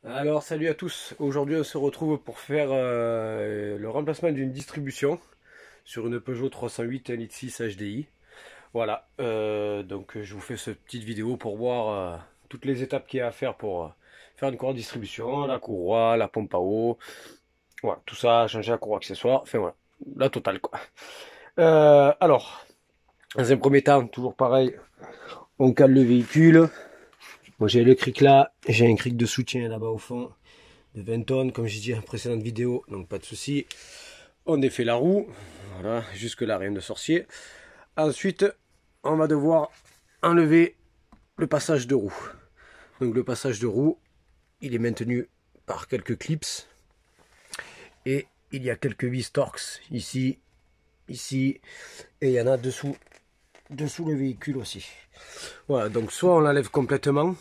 Alors salut à tous, aujourd'hui on se retrouve pour faire le remplacement d'une distribution sur une Peugeot 308 1.6 HDI. Voilà, donc je vous fais cette petite vidéo pour voir toutes les étapes qu'il y a à faire pour faire une courroie de distribution, la courroie, la pompe à eau, voilà, tout ça, changer la courroie accessoire, enfin voilà, la totale quoi. Alors, dans un premier temps, toujours pareil, on cale le véhicule. Moi j'ai le cric là, j'ai un cric de soutien là-bas au fond de 20 tonnes, comme j'ai dit dans la précédente vidéo, donc pas de souci. On défait la roue, voilà, jusque là rien de sorcier. Ensuite, on va devoir enlever le passage de roue. Donc le passage de roue, il est maintenu par quelques clips et il y a quelques vis Torx ici, ici, et il y en a dessous le véhicule aussi. Voilà, donc soit on l'enlève complètement,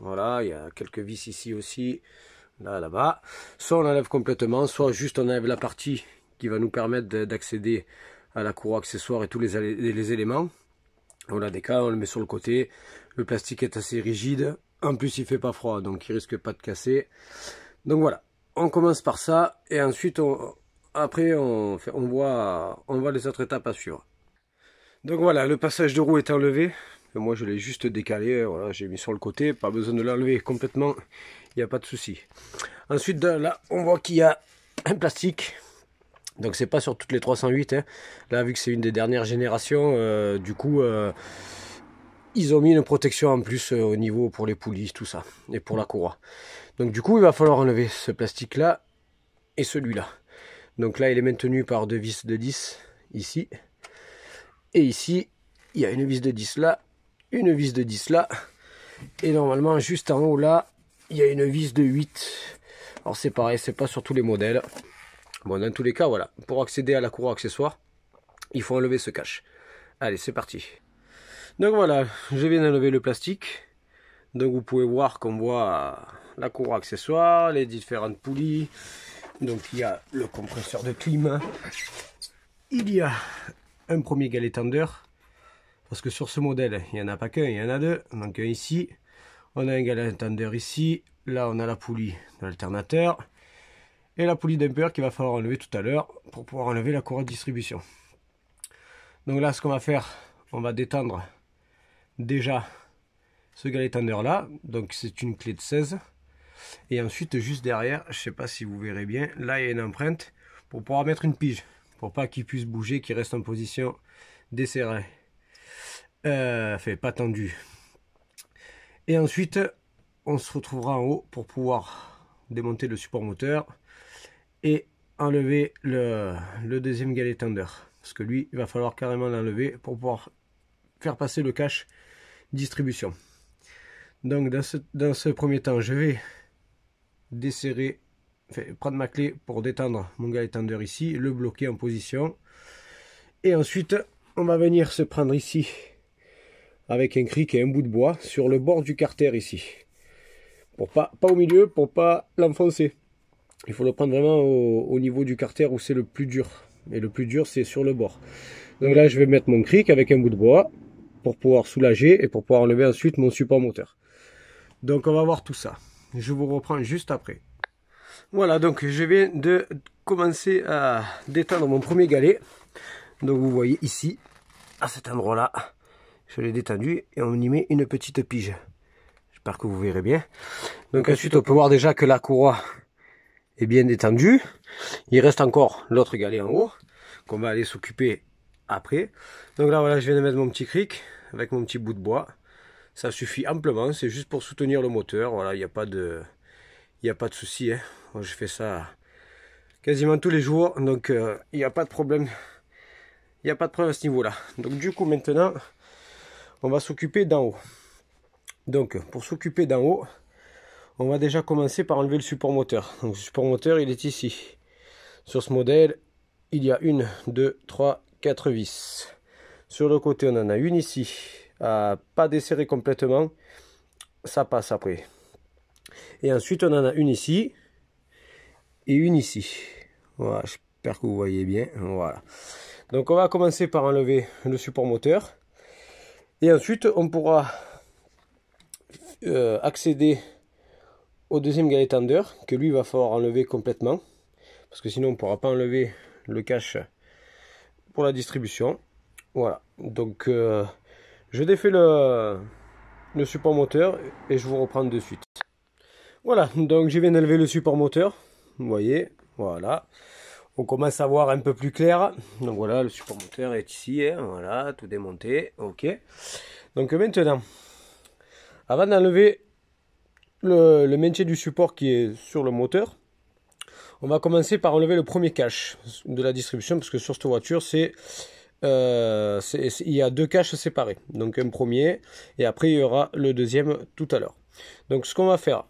voilà, il y a quelques vis ici aussi, là-bas. Soit on enlève complètement, soit juste on enlève la partie qui va nous permettre d'accéder à la courroie accessoire et tous les éléments. On a des cas, on le met sur le côté. Le plastique est assez rigide. En plus, il fait pas froid, donc il risque pas de casser. Donc voilà, on commence par ça et ensuite, après, on voit les autres étapes à suivre. Donc voilà, le passage de roue est enlevé. Moi, je l'ai juste décalé. Voilà, j'ai mis sur le côté. Pas besoin de l'enlever complètement. Il n'y a pas de souci. Ensuite, là, on voit qu'il y a un plastique. Donc, c'est pas sur toutes les 308. Hein. Là, vu que c'est une des dernières générations, du coup, ils ont mis une protection en plus au niveau pour les poulies, tout ça. Et pour la courroie. Donc, du coup, il va falloir enlever ce plastique-là et celui-là. Donc là, il est maintenu par deux vis de 10 ici. Et ici, il y a une vis de 10 là, une vis de 10 là. Et normalement, juste en haut là, il y a une vis de 8. Alors c'est pareil, c'est pas sur tous les modèles. Bon, dans tous les cas, voilà. Pour accéder à la courroie accessoire, il faut enlever ce cache. Allez, c'est parti. Donc voilà, je viens d'enlever le plastique. Donc vous pouvez voir qu'on voit la courroie accessoire, les différentes poulies. Donc il y a le compresseur de clim. Il y a un premier galet tendeur. Parce que sur ce modèle, il n'y en a pas qu'un, il y en a deux. Donc un ici, on a un galet tendeur ici. Là, on a la poulie de l'alternateur. Et la poulie damper qu'il va falloir enlever tout à l'heure pour pouvoir enlever la courroie de distribution. Donc là, ce qu'on va faire, on va détendre déjà ce galet tendeur là. Donc c'est une clé de 16. Et ensuite, juste derrière, je ne sais pas si vous verrez bien, là il y a une empreinte pour pouvoir mettre une pige. Pour pas qu'il puisse bouger, qu'il reste en position desserrée. Fait pas tendu. Et ensuite, on se retrouvera en haut pour pouvoir démonter le support moteur et enlever le deuxième galet tendeur. Parce que lui, il va falloir carrément l'enlever pour pouvoir faire passer le cache distribution. Donc dans ce premier temps, je vais desserrer, prendre ma clé pour détendre mon galet tendeur ici, le bloquer en position. Et ensuite, on va venir se prendre ici avec un cric et un bout de bois sur le bord du carter ici. Pour pas au milieu, pour pas l'enfoncer. Il faut le prendre vraiment au niveau du carter où c'est le plus dur. Et le plus dur, c'est sur le bord. Donc là, je vais mettre mon cric avec un bout de bois pour pouvoir soulager et pour pouvoir enlever ensuite mon support moteur. Donc on va voir tout ça. Je vous reprends juste après. Voilà, donc je viens de commencer à détendre mon premier galet. Donc vous voyez ici, à cet endroit-là, je l'ai détendu et on y met une petite pige. J'espère que vous verrez bien. Donc ensuite, on peut voir déjà que la courroie est bien détendue. Il reste encore l'autre galet en haut, qu'on va aller s'occuper après. Donc là, voilà, je viens de mettre mon petit cric avec mon petit bout de bois. Ça suffit amplement, c'est juste pour soutenir le moteur. Voilà, il n'y a pas de souci. Hein. Moi, je fais ça quasiment tous les jours, donc il n'y a pas de problème. Il n'y a pas de problème à ce niveau-là. Donc du coup, maintenant, on va s'occuper d'en haut. Donc, pour s'occuper d'en haut, on va déjà commencer par enlever le support moteur. Donc, le support moteur, il est ici. Sur ce modèle, il y a 1, 2, 3, 4 vis. Sur le côté, on en a une ici, à pas desserrer complètement. Ça passe après. Et ensuite, on en a une ici et une ici. Voilà, j'espère que vous voyez bien. Voilà. Donc, on va commencer par enlever le support moteur. Et ensuite, on pourra accéder au deuxième galet tender, que lui, il va falloir enlever complètement. Parce que sinon, on ne pourra pas enlever le cache pour la distribution. Voilà, donc je défais le support moteur et je vous reprends de suite. Voilà, donc je viens d'enlever le support moteur. Vous voyez, voilà. On commence à voir un peu plus clair. Donc voilà, le support moteur est ici. Hein, voilà, tout démonté. Ok. Donc maintenant, avant d'enlever le maintien du support qui est sur le moteur, on va commencer par enlever le premier cache de la distribution, parce que sur cette voiture, il y a deux caches séparés. Donc un premier, et après il y aura le deuxième tout à l'heure. Donc ce qu'on va faire,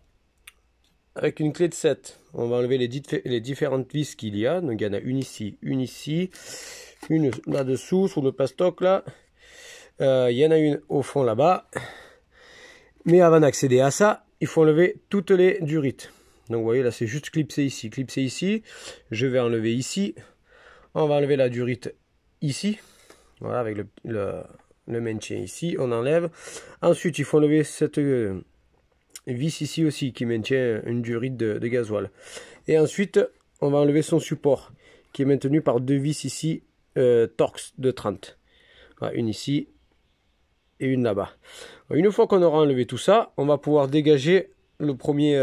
avec une clé de 7, on va enlever les différentes vis qu'il y a. Donc il y en a une ici, une là-dessous, sur le plastoc là. Il y en a une au fond là-bas. Mais avant d'accéder à ça, il faut enlever toutes les durites. Donc vous voyez là, c'est juste clipser ici, clipser ici. Je vais enlever ici. On va enlever la durite ici. Voilà, avec le maintien ici, on enlève. Ensuite, il faut enlever cette vis ici aussi qui maintient une durite de gasoil. Et ensuite, on va enlever son support qui est maintenu par deux vis ici Torx de 30. Voilà, une ici et une là-bas. Une fois qu'on aura enlevé tout ça, on va pouvoir dégager le premier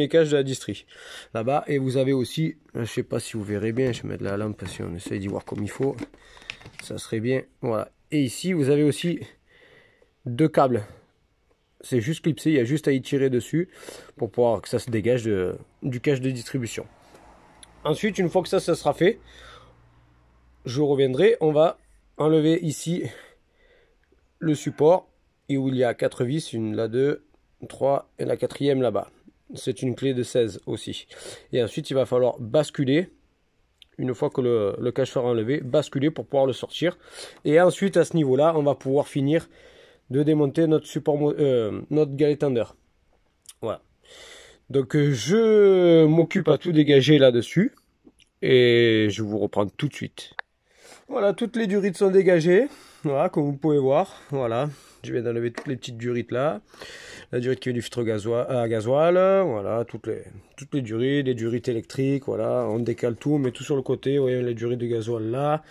cache de la distri là-bas. Et vous avez aussi, je sais pas si vous verrez bien, je vais mettre la lampe si on essaye d'y voir comme il faut, ça serait bien. Voilà. Et ici vous avez aussi deux câbles, c'est juste clipsé, il y a juste à y tirer dessus pour pouvoir que ça se dégage du cache de distribution. Ensuite, une fois que ça sera fait, je reviendrai, on va enlever ici le support, et où il y a 4 vis, une là, 2, 3 et la quatrième là-bas. C'est une clé de 16 aussi. Et ensuite, il va falloir basculer, une fois que le cache sera enlevé, basculer pour pouvoir le sortir. Et ensuite, à ce niveau-là, on va pouvoir finir de démonter notre support, notre galet tender. Voilà. Donc, je m'occupe à tout dégager là-dessus. Et je vous reprends tout de suite. Voilà, toutes les durites sont dégagées. Voilà, comme vous pouvez voir. Voilà, je viens d'enlever toutes les petites durites là. La durite qui est du filtre à gasoil. Voilà, toutes les durites, les durites électriques. Voilà, on décale tout, on met tout sur le côté. Vous voyez les durites de gasoil là.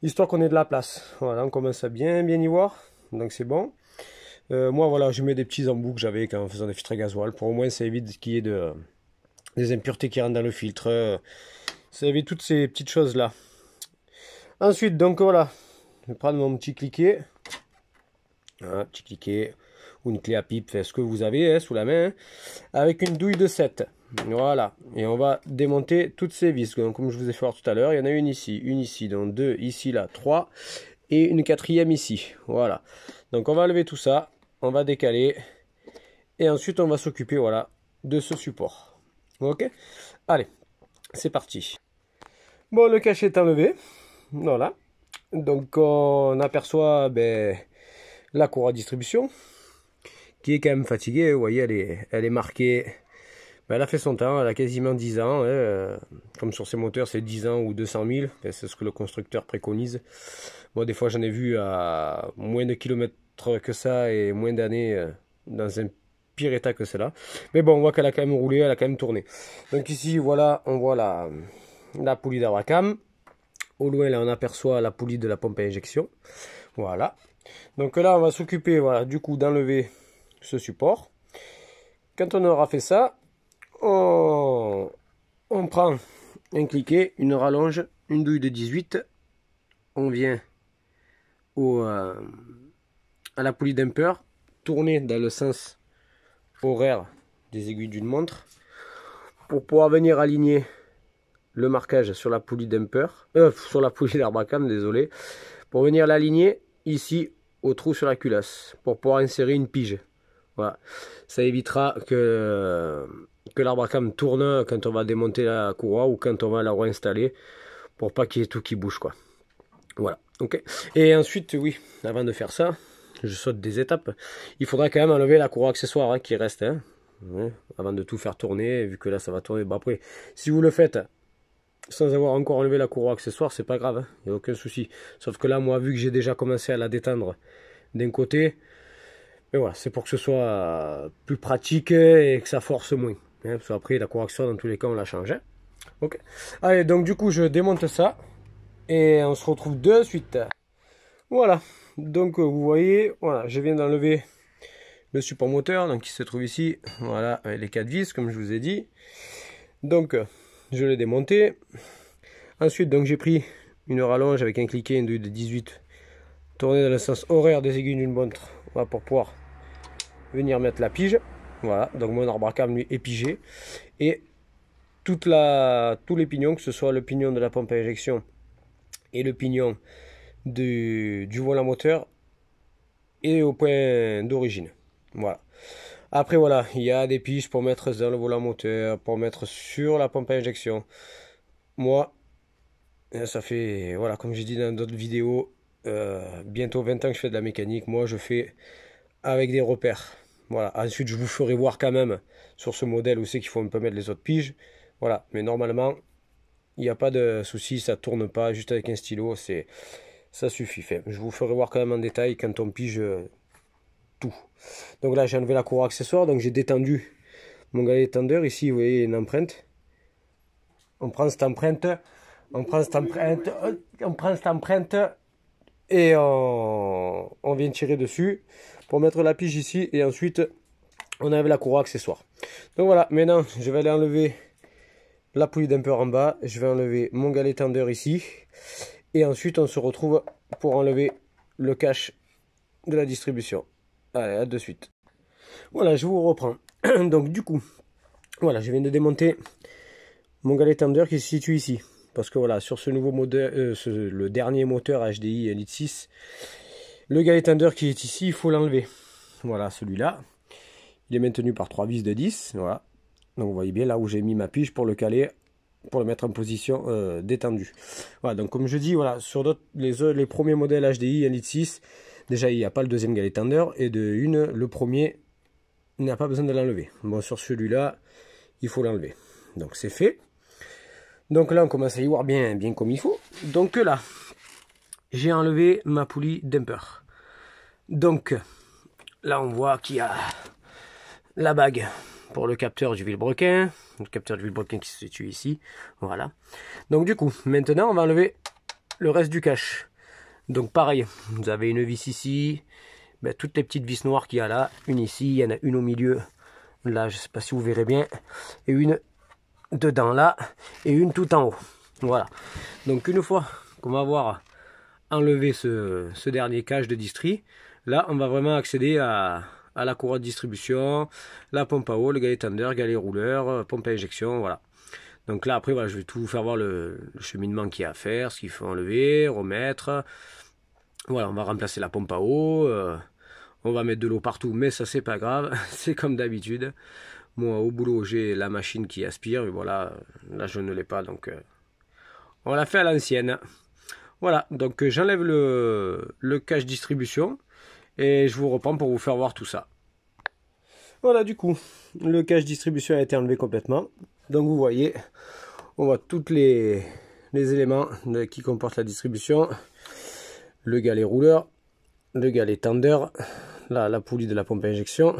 Histoire qu'on ait de la place. Voilà, on commence à bien y voir. Donc c'est bon. Moi, voilà, je mets des petits embouts que j'avais en faisant des filtres à gasoil. Pour au moins, ça évite qu'il y ait des impuretés qui rentrent dans le filtre. Ça évite toutes ces petites choses là. Ensuite, donc voilà, je vais prendre mon petit cliquet, un petit cliquet ou une clé à pipe, faites ce que vous avez hein, sous la main, avec une douille de 7. Voilà, et on va démonter toutes ces vis. Donc, comme je vous ai fait voir tout à l'heure, il y en a une ici, donc deux ici, là, 3, et une quatrième ici. Voilà, donc on va enlever tout ça, on va décaler, et ensuite on va s'occuper voilà, de ce support. Ok, allez, c'est parti. Bon, le cache est enlevé. Voilà, donc on aperçoit la courroie à distribution qui est quand même fatiguée. Vous voyez, elle est marquée, elle a fait son temps, elle a quasiment 10 ans. Comme sur ces moteurs, c'est 10 ans ou 200 000, c'est ce que le constructeur préconise. Moi, des fois, j'en ai vu à moins de kilomètres que ça et moins d'années dans un pire état que cela. Mais bon, on voit qu'elle a quand même roulé, elle a quand même tourné. Donc ici, voilà, on voit la poulie d'Abracam. Au loin, là, on aperçoit la poulie de la pompe à injection. Voilà. Donc là, on va s'occuper, voilà, du coup, d'enlever ce support. Quand on aura fait ça, on prend un cliquet, une rallonge, une douille de 18. On vient à la poulie damper, tourner dans le sens horaire des aiguilles d'une montre pour pouvoir venir aligner le marquage sur la poulie damper, sur la poulie d'Abracam, désolé, pour venir l'aligner ici au trou sur la culasse, pour pouvoir insérer une pige. Voilà, ça évitera que l'Abracam tourne quand on va démonter la courroie ou quand on va la réinstaller, pour pas qu'il y ait tout qui bouge quoi. Voilà, ok. Et ensuite, oui, avant de faire ça, je saute des étapes. Il faudra quand même enlever la courroie accessoire hein, qui reste, hein, avant de tout faire tourner, vu que là ça va tourner. Bon, après, si vous le faites sans avoir encore enlevé la courroie accessoire, c'est pas grave, il n'y a aucun souci. Sauf que là, moi, vu que j'ai déjà commencé à la détendre d'un côté, Mais voilà, c'est pour que ce soit plus pratique et que ça force moins. Hein, parce qu'après, la correction, dans tous les cas, on la change. Hein. Ok. Allez, donc du coup, je démonte ça. Et on se retrouve de suite. Voilà. Donc, vous voyez, voilà, je viens d'enlever le support moteur, donc qui se trouve ici. Voilà, avec les 4 vis, comme je vous ai dit. Donc, je l'ai démonté. Ensuite, donc j'ai pris une rallonge avec un cliquet de 18 tourné dans le sens horaire des aiguilles d'une montre. Voilà, pour pouvoir venir mettre la pige. Voilà, donc mon arbre à câble lui est pigé. Et tous les pignons, que ce soit le pignon de la pompe à injection et le pignon du volant moteur, et au point d'origine. Voilà. Après voilà, il y a des piges pour mettre dans le volant moteur, pour mettre sur la pompe à injection. Moi, ça fait, voilà, comme j'ai dit dans d'autres vidéos, bientôt 20 ans que je fais de la mécanique. Moi, je fais avec des repères. Voilà. Ensuite, je vous ferai voir quand même sur ce modèle où c'est qu'il faut un peu mettre les autres piges. Voilà. Mais normalement, il n'y a pas de souci, ça tourne pas juste avec un stylo, ça suffit. Fait. Je vous ferai voir quand même en détail quand on pige tout. Donc là, j'ai enlevé la cour accessoire, donc j'ai détendu mon galet tendeur. Ici, vous voyez une empreinte. On prend cette empreinte, on prend cette empreinte et on vient tirer dessus pour mettre la pige ici et ensuite on enlève la cour accessoire. Donc voilà, maintenant je vais aller enlever la poulie d'un peu en bas, je vais enlever mon galet tendeur ici et ensuite on se retrouve pour enlever le cache de la distribution. Allez, à de suite. Voilà, je vous reprends. Donc du coup, voilà, je viens de démonter mon galet tendeur qui se situe ici. Parce que voilà, sur ce nouveau modèle, le dernier moteur HDI Elite 6, le galet tendeur qui est ici, il faut l'enlever. Voilà, celui-là. Il est maintenu par 3 vis de 10. Voilà. Donc vous voyez bien là où j'ai mis ma pige pour le caler, pour le mettre en position détendue. Voilà, donc comme je dis, voilà, sur les premiers modèles HDI Elite 6, déjà il n'y a pas le deuxième galet tendeur. Et de une, le premier n'a pas besoin de l'enlever. Bon, sur celui-là, il faut l'enlever. Donc c'est fait. Donc là, on commence à y voir bien comme il faut. Donc là, j'ai enlevé ma poulie damper. Donc là, on voit qu'il y a la bague pour le capteur du vilebrequin. Le capteur du vilebrequin qui se situe ici. Voilà. Donc du coup, maintenant, on va enlever le reste du cache. Donc pareil, vous avez une vis ici. Ben, toutes les petites vis noires qu'il y a là. Une ici, il y en a une au milieu. Là, je ne sais pas si vous verrez bien. Et une dedans là et une tout en haut. Voilà. Donc une fois qu'on va avoir enlevé ce dernier cache de distri, là on va vraiment accéder à la courroie de distribution, la pompe à eau, le galet tender, galet rouleur, pompe à injection, voilà. Donc là après voilà, je vais tout vous faire voir le cheminement qu'il y a à faire, ce qu'il faut enlever, remettre. Voilà, on va remplacer la pompe à eau, on va mettre de l'eau partout, mais ça c'est pas grave, c'est comme d'habitude. Moi, au boulot, j'ai la machine qui aspire. Et voilà, là, je ne l'ai pas. Donc, on l'a fait à l'ancienne. Voilà, donc j'enlève le cache distribution. Et je vous reprends pour vous faire voir tout ça. Voilà, du coup, le cache distribution a été enlevé complètement. Donc, vous voyez, on voit tous les éléments qui comportent la distribution. Le galet rouleur, le galet tendeur, là, la poulie de la pompe à injection.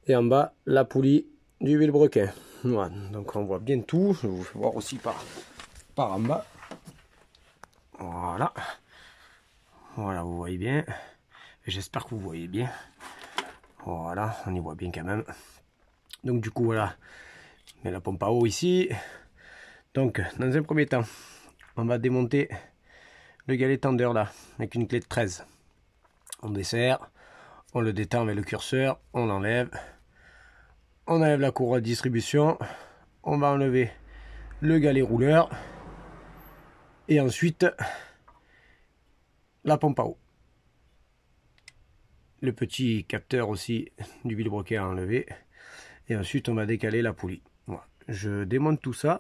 Et en bas, la poulie du vilebrequin. Voilà, donc on voit bien tout. Je vais vous faire voir aussi par en bas. Voilà. Voilà, vous voyez bien. J'espère que vous voyez bien. Voilà, on y voit bien quand même. Donc du coup, voilà. On met la pompe à eau ici. Donc, dans un premier temps, on va démonter le galet tendeur là, avec une clé de 13. On dessert, on le détend avec le curseur, on l'enlève. On enlève la courroie de distribution, on va enlever le galet rouleur et ensuite la pompe à eau. Le petit capteur aussi du vilebrequin à enlever et ensuite on va décaler la poulie. Voilà. Je démonte tout ça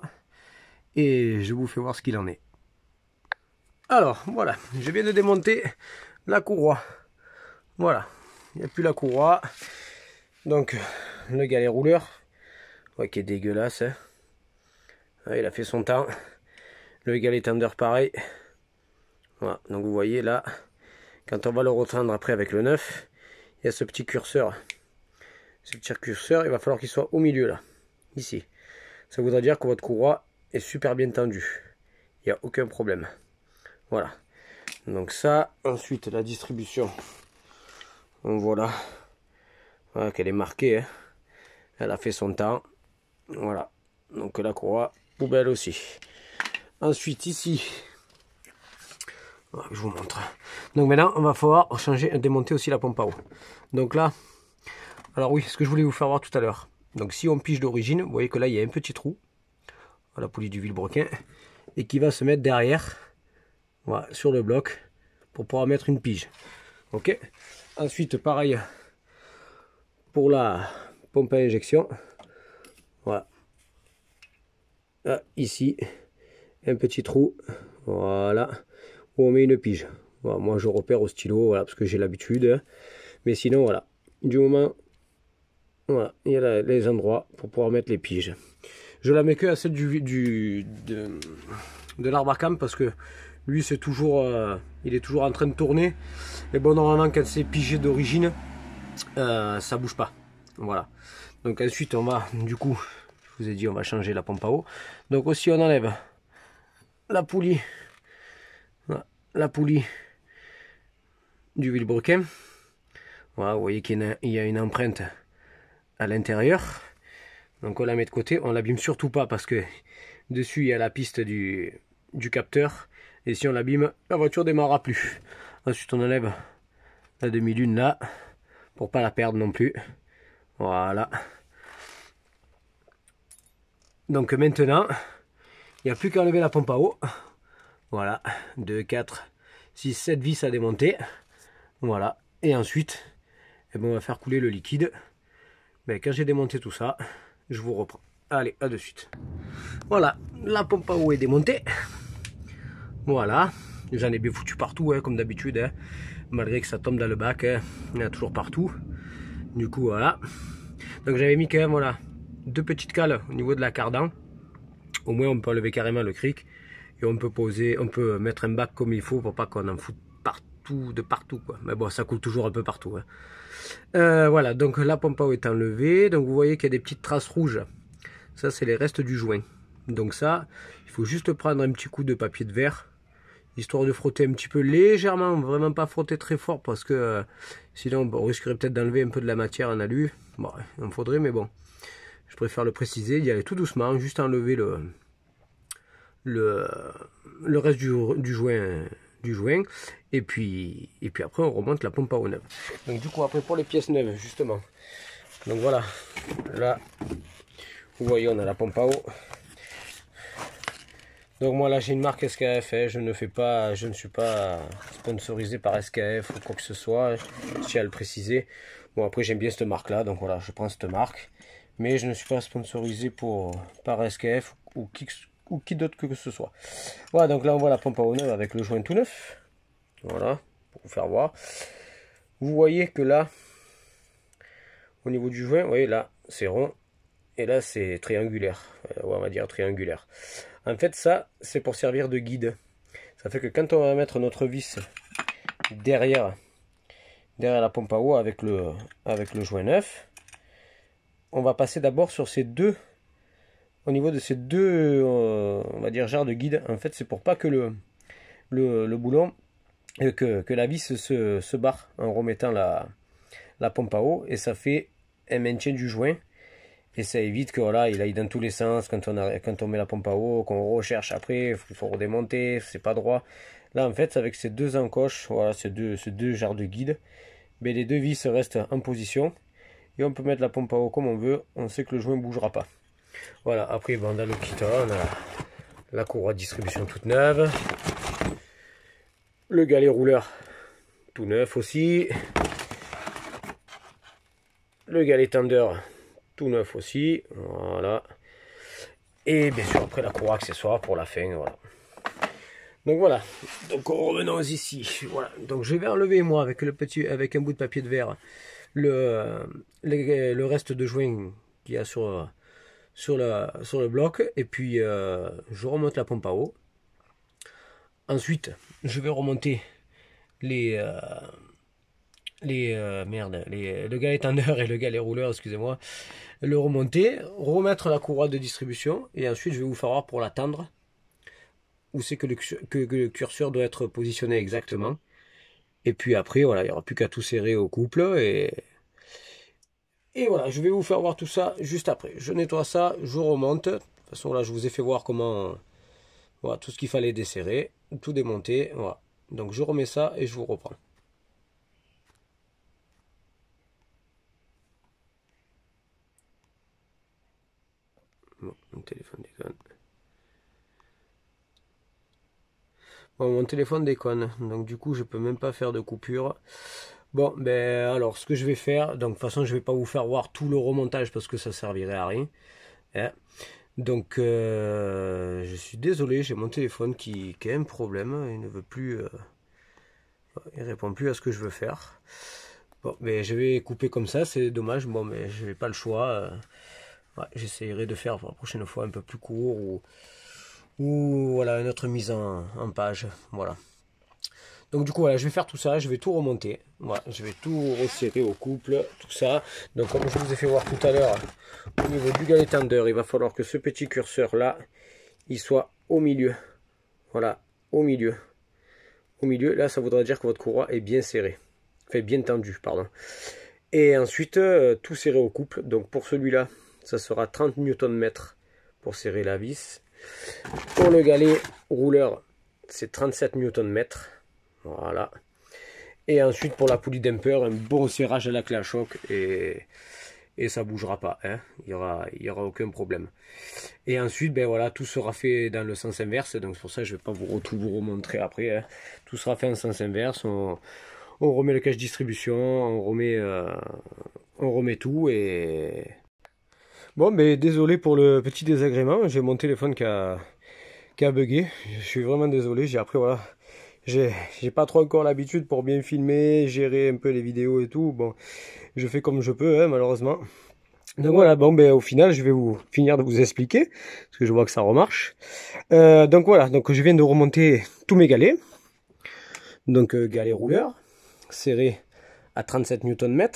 et je vous fais voir ce qu'il en est. Alors voilà, je viens de démonter la courroie. Voilà, il n'y a plus la courroie. Donc le galet rouleur, ouais, qui est dégueulasse. Hein. Ouais, il a fait son temps. Le galet tender pareil. Voilà, donc vous voyez là, quand on va le retendre après avec le neuf, il y a ce petit curseur. Ce petit curseur, il va falloir qu'il soit au milieu là, ici. Ça voudra dire que votre courroie est super bien tendue. Il n'y a aucun problème. Voilà. Donc ça, ensuite la distribution. Donc voilà. Voilà qu'elle est marquée. Hein. Elle a fait son temps. Voilà. Donc la courroie, poubelle aussi. Ensuite ici, voilà, je vous montre. Donc maintenant, on va falloir changer, démonter aussi la pompe à eau. Donc là, alors oui, ce que je voulais vous faire voir tout à l'heure. Donc si on pige d'origine, vous voyez que là, il y a un petit trou à la poulie du vilebrequin et qui va se mettre derrière, voilà, sur le bloc pour pouvoir mettre une pige. Ok. Ensuite, pareil pour la pompe à injection. Voilà. Là, ici, un petit trou, voilà, où on met une pige. Voilà, moi je repère au stylo, voilà, parce que j'ai l'habitude. Hein. Mais sinon, voilà, du moment, voilà, il y a les endroits pour pouvoir mettre les piges. Je la mets que à celle de l'arbre à camp parce que lui c'est toujours, il est toujours en train de tourner. Et bon, normalement quand c'est pigé d'origine, ça bouge pas. Voilà. Donc ensuite on va, du coup, je vous ai dit on va changer la pompe à eau. Donc aussi on enlève la poulie, voilà, la poulie du vilebrequin. Voilà, vous voyez qu'il y a une empreinte à l'intérieur. Donc on la met de côté, on l'abîme surtout pas parce que dessus il y a la piste du capteur. Et si on l'abîme, la voiture démarrera plus. Ensuite on enlève la demi-lune là, pour pas la perdre non plus. Voilà. Donc maintenant, il n'y a plus qu'à enlever la pompe à eau. Voilà, 2, 4, 6, 7 vis à démonter. Voilà, et ensuite, eh ben, on va faire couler le liquide. Mais quand j'ai démonté tout ça, je vous reprends. Allez, à de suite. Voilà, la pompe à eau est démontée. Voilà, j'en ai bien foutu partout, hein, comme d'habitude. Hein. Malgré que ça tombe dans le bac, hein, il y en a toujours partout. Du coup, voilà. Donc j'avais mis quand même, voilà, 2 petites cales au niveau de la cardan. Au moins, on peut enlever carrément le cric. Et on peut mettre un bac comme il faut pour pas qu'on en foute partout, de partout, quoi. Mais bon, ça coule toujours un peu partout. Hein. Voilà, donc la pompe à eau est enlevée. Donc vous voyez qu'il y a des petites traces rouges. Ça, c'est les restes du joint. Donc ça, il faut juste prendre un petit coup de papier de verre, histoire de frotter un petit peu légèrement, vraiment pas frotter très fort, parce que sinon on risquerait peut-être d'enlever un peu de la matière en alu. Bon, il en faudrait, mais bon, je préfère le préciser, d'y aller tout doucement, juste enlever le reste du joint, et puis après on remonte la pompe à eau neuve. Donc du coup après pour les pièces neuves justement, donc voilà, là vous voyez on a la pompe à eau. Donc moi là j'ai une marque SKF, hein. Je ne suis pas sponsorisé par SKF ou quoi que ce soit, je tiens à le préciser. Bon après j'aime bien cette marque là, donc voilà je prends cette marque. Mais je ne suis pas sponsorisé par SKF ou qui d'autre que ce soit. Voilà, donc là on voit la pompe à eau neuve avec le joint tout neuf. Voilà, pour vous faire voir. Vous voyez que là, au niveau du joint, vous voyez là c'est rond. Et là c'est triangulaire, on va dire triangulaire. En fait ça c'est pour servir de guide. Ça fait que quand on va mettre notre vis derrière la pompe à eau avec le joint neuf, on va passer d'abord sur ces deux, au niveau de ces deux, on va dire jarres de guide. En fait c'est pour pas que le boulon, que la vis se barre en remettant la pompe à eau, et ça fait un maintien du joint. Et ça évite que voilà, il aille dans tous les sens quand on met la pompe à eau, qu'on recherche après, il faut redémonter, c'est pas droit. Là en fait avec ces deux encoches, voilà, ces deux jarres de guide, mais les deux vis restent en position et on peut mettre la pompe à eau comme on veut, on sait que le joint ne bougera pas. Voilà, après bon, dans le kit on a la courroie de distribution toute neuve, le galet rouleur tout neuf aussi, le galet tendeur tout neuf aussi, voilà. Et bien sûr après la courroie accessoire pour la fin, voilà. Donc voilà, donc revenons ici, voilà. Donc je vais enlever moi avec un bout de papier de verre le reste de joint qu'il y a sur le bloc, et puis je remonte la pompe à eau. Ensuite je vais remonter les le galet tendeur et le galet rouleur, excusez-moi, le remonter, remettre la courroie de distribution et ensuite je vais vous faire voir pour l'attendre où c'est que le curseur doit être positionné exactement. Et puis après, voilà, il n'y aura plus qu'à tout serrer au couple et voilà, je vais vous faire voir tout ça juste après. Je nettoie ça, je remonte. De toute façon, là, je vous ai fait voir comment, voilà, tout ce qu'il fallait desserrer, tout démonter, voilà. Donc je remets ça et je vous reprends. Bon, mon téléphone déconne. Bon, mon téléphone déconne, donc du coup je peux même pas faire de coupure. Bon, ben alors ce que je vais faire, donc de toute façon je vais pas vous faire voir tout le remontage parce que ça servirait à rien. Hein. Donc je suis désolé, j'ai mon téléphone qui a un problème, il ne veut plus, il répond plus à ce que je veux faire. Bon, mais je vais couper comme ça, c'est dommage, bon mais je n'ai pas le choix. Ouais, j'essaierai de faire pour la prochaine fois un peu plus court ou voilà, une autre mise en page. Voilà. Donc du coup, voilà, je vais faire tout ça, je vais tout remonter. Voilà, je vais tout resserrer au couple, tout ça. Donc comme je vous ai fait voir tout à l'heure, au niveau du galet tendeur, il va falloir que ce petit curseur là, il soit au milieu. Voilà, au milieu. Au milieu, là, ça voudra dire que votre courroie est bien serrée. Enfin, bien tendue, pardon. Et ensuite, tout serré au couple. Donc pour celui-là, ça sera 30 Nm pour serrer la vis. Pour le galet rouleur, c'est 37 Nm. Voilà. Et ensuite pour la poulie damper, un bon serrage à la clé à choc et ça bougera pas. Hein. Il y aura aucun problème. Et ensuite, ben voilà, tout sera fait dans le sens inverse. Donc c'est pour ça que je vais pas tout vous remontrer après. Hein. Tout sera fait en sens inverse. On remet le cache distribution, on remet tout et bon, mais désolé pour le petit désagrément. J'ai mon téléphone qui a bugué. Je suis vraiment désolé. J'ai après voilà. J'ai pas trop encore l'habitude pour bien filmer, gérer un peu les vidéos et tout. Bon, je fais comme je peux, hein, malheureusement. Donc voilà, bon, ben au final, je vais finir de vous expliquer, parce que je vois que ça remarche. Donc voilà, donc je viens de remonter tous mes galets. Donc galet rouleur, serré à 37 Nm.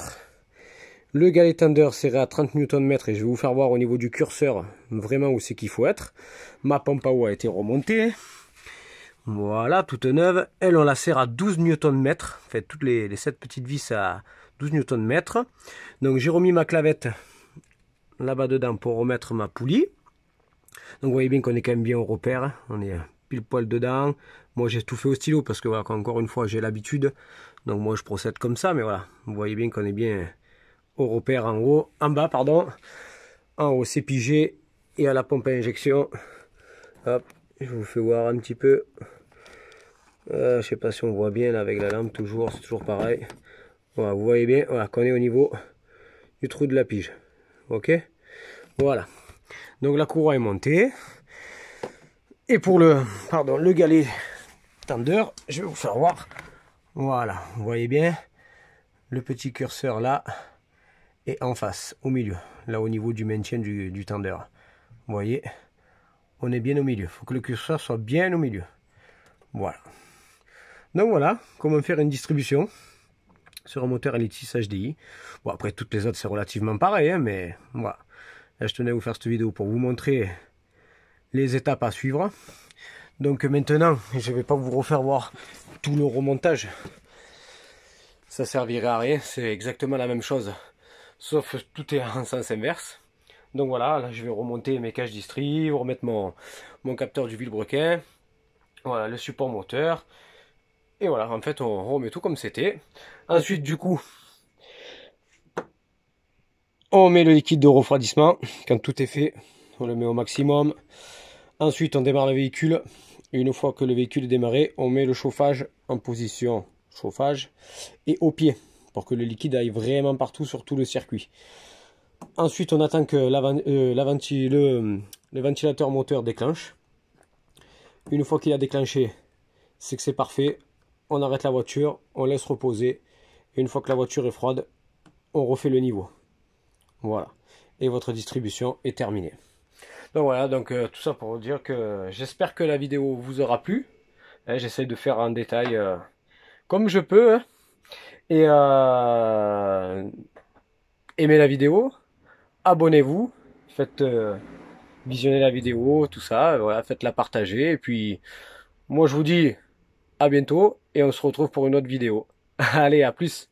Le galet tender serré à 30 Nm et je vais vous faire voir au niveau du curseur vraiment où c'est qu'il faut être. Ma pompe à eau a été remontée. Voilà, toute neuve. Elle, on la serre à 12 Nm. En fait, toutes les 7 petites vis à 12 Nm. Donc, j'ai remis ma clavette là-bas dedans pour remettre ma poulie. Donc, vous voyez bien qu'on est quand même bien au repère. On est pile poil dedans. Moi, j'ai tout fait au stylo parce que, voilà, encore une fois, j'ai l'habitude. Donc, moi, je procède comme ça. Mais voilà, vous voyez bien qu'on est bien au repère en bas, pardon. En haut, c'est pigé. Et à la pompe à injection. Hop, je vous fais voir un petit peu. Je sais pas si on voit bien là avec la lampe, toujours, c'est toujours pareil. Voilà, vous voyez bien, voilà, qu'on est au niveau du trou de la pige. Ok, voilà. Donc la courroie est montée. Et pour le galet tendeur, je vais vous faire voir. Voilà, vous voyez bien, le petit curseur là est en face, au milieu, là au niveau du maintien du tendeur. Vous voyez, on est bien au milieu. Il faut que le curseur soit bien au milieu. Voilà. Donc voilà, comment faire une distribution sur un moteur Elite 6 HDI. Bon, après toutes les autres c'est relativement pareil, hein, mais voilà. Là je tenais à vous faire cette vidéo pour vous montrer les étapes à suivre. Donc maintenant, je ne vais pas vous refaire voir tout le remontage. Ça servirait à rien, c'est exactement la même chose. Sauf tout est en sens inverse. Donc voilà, là je vais remonter mes caches distri, remettre mon capteur du vilebrequin. Voilà, le support moteur. Et voilà, en fait, on remet tout comme c'était. Ensuite, du coup, on met le liquide de refroidissement. Quand tout est fait, on le met au maximum. Ensuite, on démarre le véhicule. Et une fois que le véhicule est démarré, on met le chauffage en position chauffage et au pied pour que le liquide aille vraiment partout sur tout le circuit. Ensuite, on attend que le ventilateur moteur déclenche. Une fois qu'il a déclenché, c'est que c'est parfait. On arrête la voiture, on laisse reposer. Et une fois que la voiture est froide, on refait le niveau. Voilà. Et votre distribution est terminée. Donc voilà, donc tout ça pour vous dire que j'espère que la vidéo vous aura plu. J'essaie de faire en détail comme je peux. Hein. Et aimez la vidéo, abonnez-vous, faites visionner la vidéo, tout ça, voilà, faites-la partager. Et puis, moi je vous dis à bientôt et on se retrouve pour une autre vidéo. Allez, à plus!